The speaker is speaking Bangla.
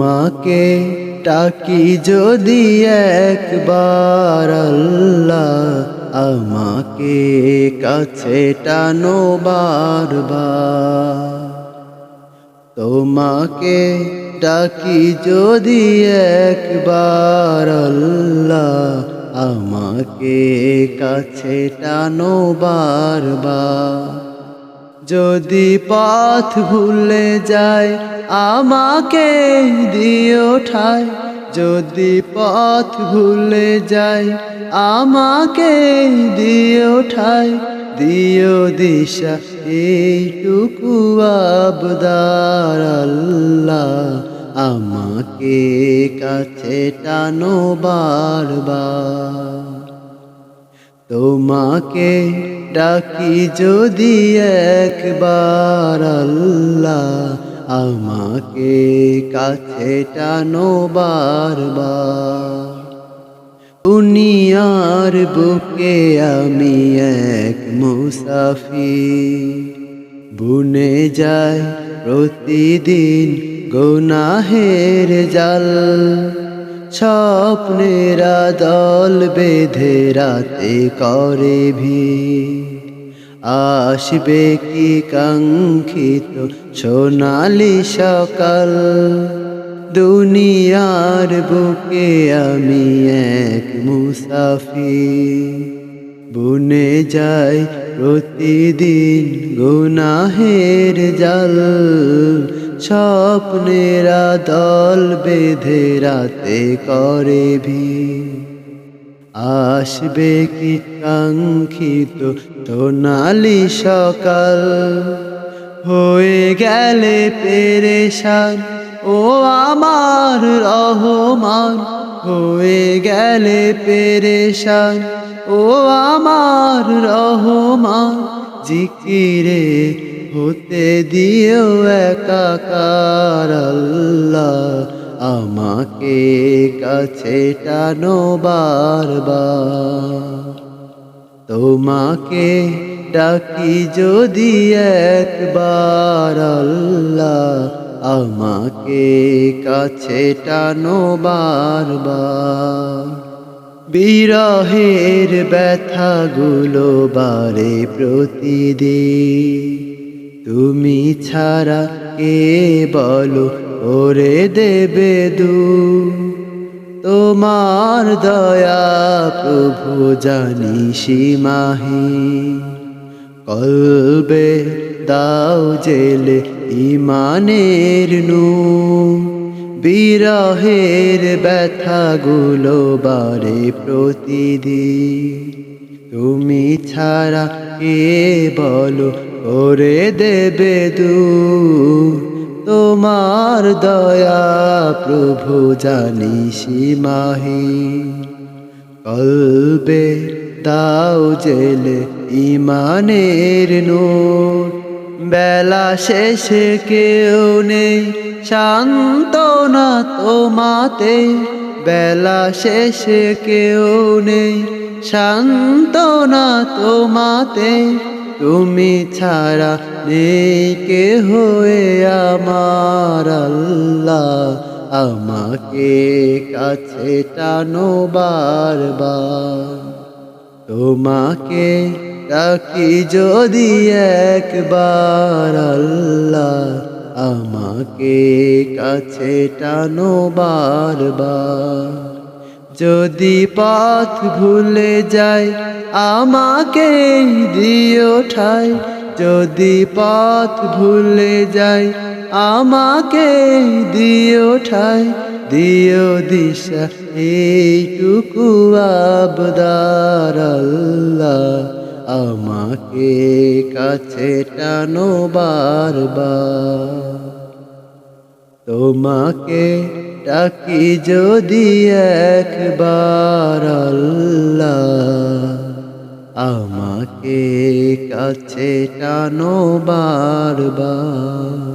মাকে ডাকি যদি একবার আল্লাহ, আমাকে কাছে টানো বারবার। তোমাকে ডাকি যদি একবার আল্লাহ, আমাকে কাছে টানো বারবার। যদি পথ ভুলে যায় আমাকে দিও ঠায়, যদি পথ ভুলে যায় আমাকে দিও ঠায়, দিও দিশা এইটুকু আবদার আল্লাহ, আমাকে কাছে টানো বারবার। তোমাকে ডাকি যদি একবার আল্লাহ, আমাকে কাছে টানো বারবার। দুনিয়ার বুকে আমি এক মুসাফির, বুনে যায় প্রতিদিন গুনাহের জাল। স্বপ্নেরা দল বেঁধে রাতে করে ভিড়, আসবে কি কাঙ্ক্ষিত সোনালি সকাল। দুনিয়ার বুকে আমি এক মুসাফির, বুনে যাই প্রতিদিন গুনাহের জাল। স্বপ্নেরা দল বেঁধে রাতে করে ভিড়, আসবে কি কাঙ্ক্ষিত সোনালি সকাল। হয়ে গেলে পেরেশান ও আমার রহমান, হয়ে গেলে পেরেশান ও আমার রহমান। জিকিরে হতে দিও একাকার আল্লাহ, আমাকে কাছে টানো বারবার। তোমাকে ডাকি যদি একবার আল্লাহ, আমাকে কাছে টানো বারবার। বিরহের ব্যথাগুলো বারে প্রতিদিন, তুমি ছাড়া কে বলো ওরে দেবে দূর। তোমার দয়া প্রভু জানি সীমাহীন, কলবে দাও জেলে ইমানের নূর। বিরহের ব্যথাগুলো বারে প্রতিদিন, তুমি ছাড়া কে বলো করে দেবে দূর। তোমার দয়া প্রভু জানি সীমাহীন, কলবে দাও জেলে ইমানের নূর। বেলা শেষে কেউ নেই সান্ত্বনা তোমাতে, বেলা শেষে কেউ নেই সান্ত্বনা তোমাতে। তুমি ছাড়া নেই কে হয়ে আমার আল্লাহ, আমাকে কাছে টানো বারবার। তোমাকে ডাকি যদি একবার আল্লাহ, আমাকে কাছে টানো বারবার। যদি পথ ভুলে যায় আমাকে দিও ঠায়, যদি পথ ভুলে যায় আমাকে দিও ঠায়, দিও দিশা এইটুকু আবদার আল্লাহ, আমাকে কাছে টানো বারবার। তোমাকে ডাকি যদি একবার আল্লাহ, আমাকে কাছে টানো বারবার।